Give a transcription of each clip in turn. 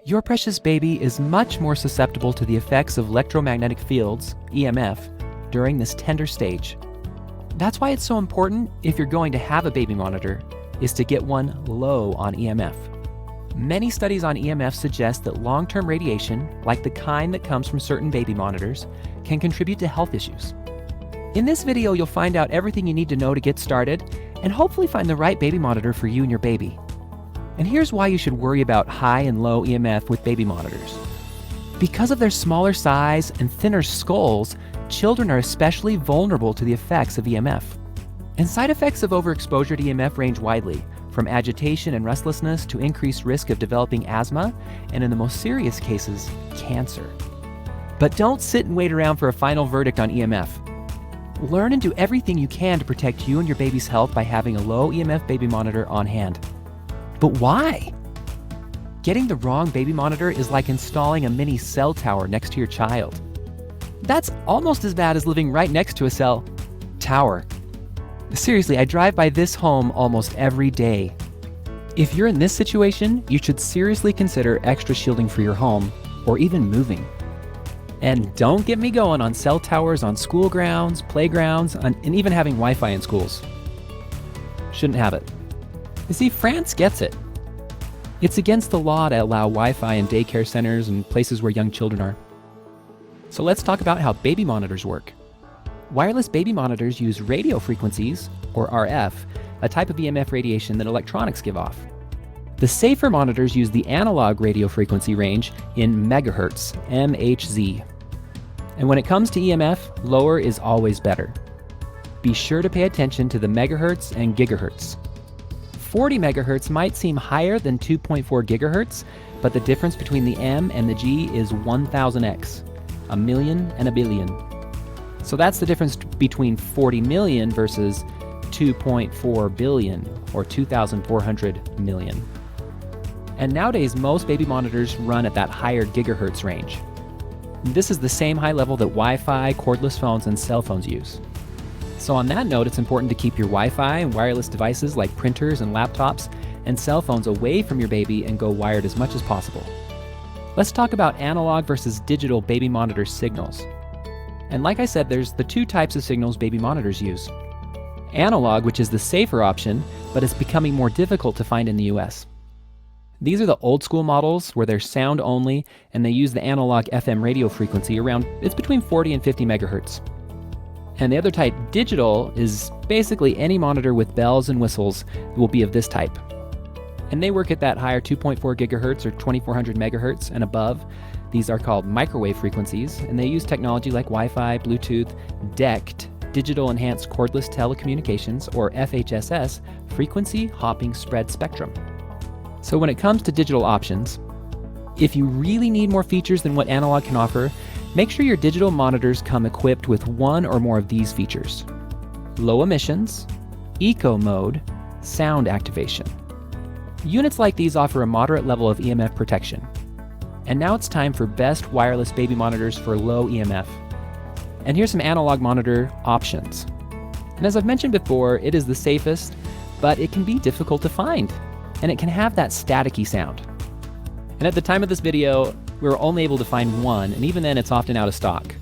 Your precious baby is much more susceptible to the effects of electromagnetic fields, EMF, during this tender stage. That's why it's so important, if you're going to have a baby monitor, is to get one low on EMF. Many studies on EMF suggest that long-term radiation, like the kind that comes from certain baby monitors, can contribute to health issues. In this video, you'll find out everything you need to know to get started, and hopefully find the right baby monitor for you and your baby. And here's why you should worry about high and low EMF with baby monitors. Because of their smaller size and thinner skulls, children are especially vulnerable to the effects of EMF. And side effects of overexposure to EMF range widely, from agitation and restlessness to increased risk of developing asthma, and in the most serious cases, cancer. But don't sit and wait around for a final verdict on EMF. Learn and do everything you can to protect you and your baby's health by having a low EMF baby monitor on hand. But why? Getting the wrong baby monitor is like installing a mini cell tower next to your child. That's almost as bad as living right next to a cell tower. Seriously, I drive by this home almost every day. If you're in this situation, you should seriously consider extra shielding for your home, or even moving. And don't get me going on cell towers on school grounds, playgrounds, and even having Wi-Fi in schools. Shouldn't have it. You see, France gets it. It's against the law to allow Wi-Fi in daycare centers and places where young children are. So let's talk about how baby monitors work. Wireless baby monitors use radio frequencies, or RF, a type of EMF radiation that electronics give off. The safer monitors use the analog radio frequency range in megahertz, MHz. And when it comes to EMF, lower is always better. Be sure to pay attention to the megahertz and gigahertz. 40 megahertz might seem higher than 2.4 gigahertz, but the difference between the M and the G is 1000x, a million and a billion. So that's the difference between 40 million versus 2.4 billion, or 2,400 million. And nowadays, most baby monitors run at that higher gigahertz range. This is the same high level that Wi-Fi, cordless phones, and cell phones use. So on that note, it's important to keep your Wi-Fi and wireless devices like printers and laptops and cell phones away from your baby and go wired as much as possible. Let's talk about analog versus digital baby monitor signals. And like I said, there's the two types of signals baby monitors use. Analog, which is the safer option, but it's becoming more difficult to find in the US. These are the old school models where they're sound only and they use the analog FM radio frequency it's between 40 and 50 megahertz. And the other type, digital, is basically any monitor with bells and whistles will be of this type. And they work at that higher 2.4 gigahertz or 2400 megahertz and above. These are called microwave frequencies, and they use technology like Wi-Fi, Bluetooth, DECT, Digital Enhanced Cordless Telecommunications, or FHSS, Frequency Hopping Spread Spectrum. So when it comes to digital options, if you really need more features than what analog can offer, make sure your digital monitors come equipped with one or more of these features: low emissions, eco mode, sound activation. Units like these offer a moderate level of EMF protection. And now it's time for best wireless baby monitors for low EMF. And here's some analog monitor options. And as I've mentioned before, it is the safest, but it can be difficult to find, and it can have that staticky sound. And at the time of this video, we were only able to find one, and even then it's often out of stock.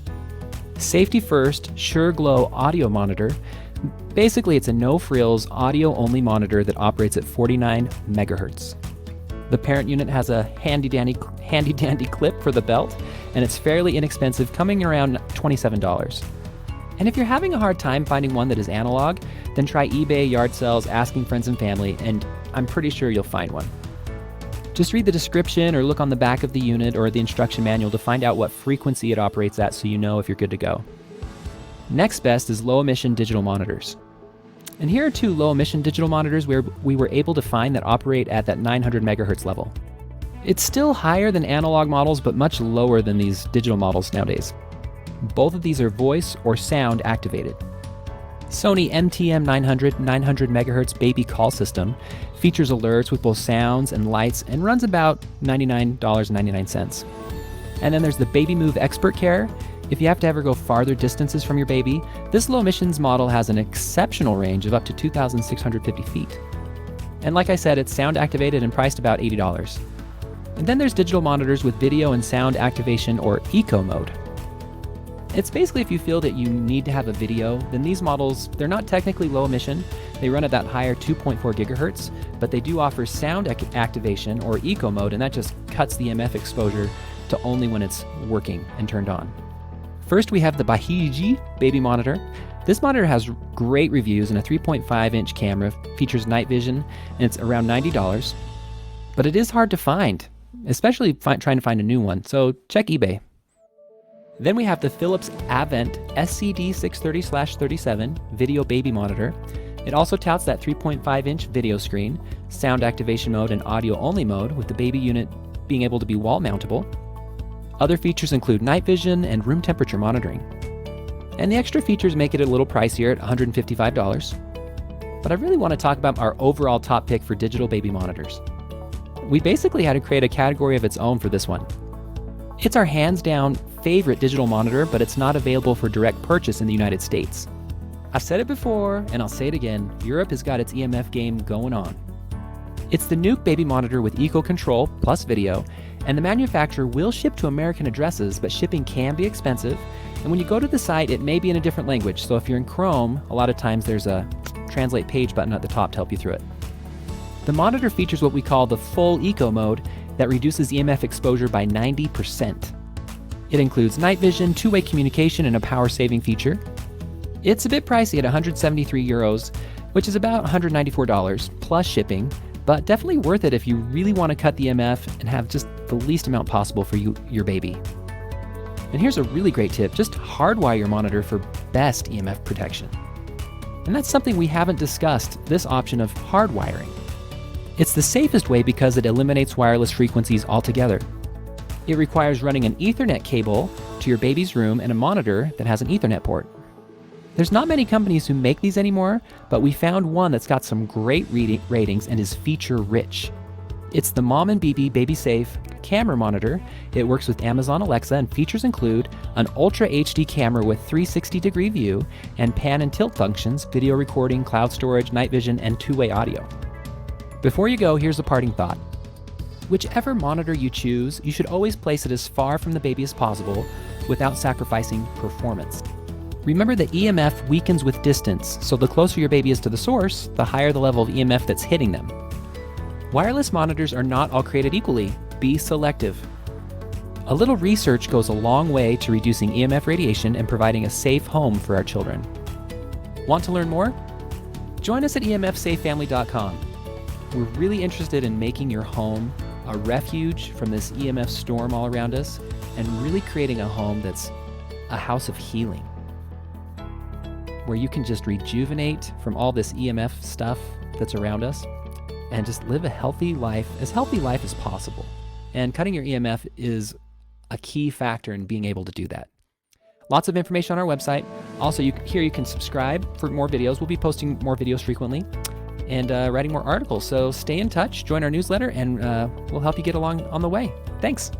Safety First Sure Glow Audio Monitor. Basically, it's a no-frills audio-only monitor that operates at 49 megahertz. The parent unit has a handy-dandy clip for the belt, and it's fairly inexpensive, coming around $27. And if you're having a hard time finding one that is analog, then try eBay, yard sales, asking friends and family, and I'm pretty sure you'll find one. Just read the description or look on the back of the unit or the instruction manual to find out what frequency it operates at so you know if you're good to go. Next best is low emission digital monitors. And here are two low emission digital monitors where we were able to find that operate at that 900 megahertz level. It's still higher than analog models, but much lower than these digital models nowadays. Both of these are voice or sound activated. Sony MTM 900 MHz baby call system features alerts with both sounds and lights and runs about $99.99. And then there's the Baby Move Expert Care. If you have to ever go farther distances from your baby, this low emissions model has an exceptional range of up to 2,650 feet. And like I said, it's sound activated and priced about $80. And then there's digital monitors with video and sound activation, or eco mode. It's basically if you feel that you need to have a video, then these models, they're not technically low emission. They run at that higher 2.4 gigahertz, but they do offer sound activation, or eco mode, and that just cuts the EMF exposure to only when it's working and turned on. First, we have the Bahia baby monitor. This monitor has great reviews and a 3.5-inch camera, features night vision, and it's around $90. But it is hard to find, especially trying to find a new one, so check eBay. Then we have the Philips Avent SCD630/37 video baby monitor. It also touts that 3.5-inch video screen, sound activation mode, and audio only mode, with the baby unit being able to be wall mountable. Other features include night vision and room temperature monitoring. And the extra features make it a little pricier at $155. But I really want to talk about our overall top pick for digital baby monitors. We basically had to create a category of its own for this one. It's our hands down favorite digital monitor, but it's not available for direct purchase in the United States. I've said it before, and I'll say it again, Europe has got its EMF game going on. It's the Nuke baby monitor with eco control plus video, and the manufacturer will ship to American addresses, but shipping can be expensive, and when you go to the site, it may be in a different language, so if you're in Chrome, a lot of times there's a translate page button at the top to help you through it. The monitor features what we call the full eco mode that reduces EMF exposure by 90%. It includes night vision, two-way communication, and a power-saving feature. It's a bit pricey at 173 euros, which is about $194 plus shipping, but definitely worth it if you really want to cut the EMF and have just the least amount possible for your baby. And here's a really great tip, just hardwire your monitor for best EMF protection. And that's something we haven't discussed, this option of hardwiring. It's the safest way because it eliminates wireless frequencies altogether. It requires running an Ethernet cable to your baby's room and a monitor that has an Ethernet port. There's not many companies who make these anymore, but we found one that's got some great ratings and is feature-rich. It's the Mom and Bibi Baby Safe camera monitor. It works with Amazon Alexa, and features include an Ultra HD camera with 360-degree view and pan and tilt functions, video recording, cloud storage, night vision, and two-way audio. Before you go, here's a parting thought. Whichever monitor you choose, you should always place it as far from the baby as possible without sacrificing performance. Remember that EMF weakens with distance, so the closer your baby is to the source, the higher the level of EMF that's hitting them. Wireless monitors are not all created equally. Be selective. A little research goes a long way to reducing EMF radiation and providing a safe home for our children. Want to learn more? Join us at emfsafefamily.com. We're really interested in making your home a refuge from this EMF storm all around us, and really creating a home that's a house of healing, where you can just rejuvenate from all this EMF stuff that's around us and just live a healthy life as possible. And cutting your EMF is a key factor in being able to do that. Lots of information on our website. Also, you can subscribe for more videos. We'll be posting more videos frequently and writing more articles. So stay in touch, join our newsletter, and we'll help you get along on the way. Thanks.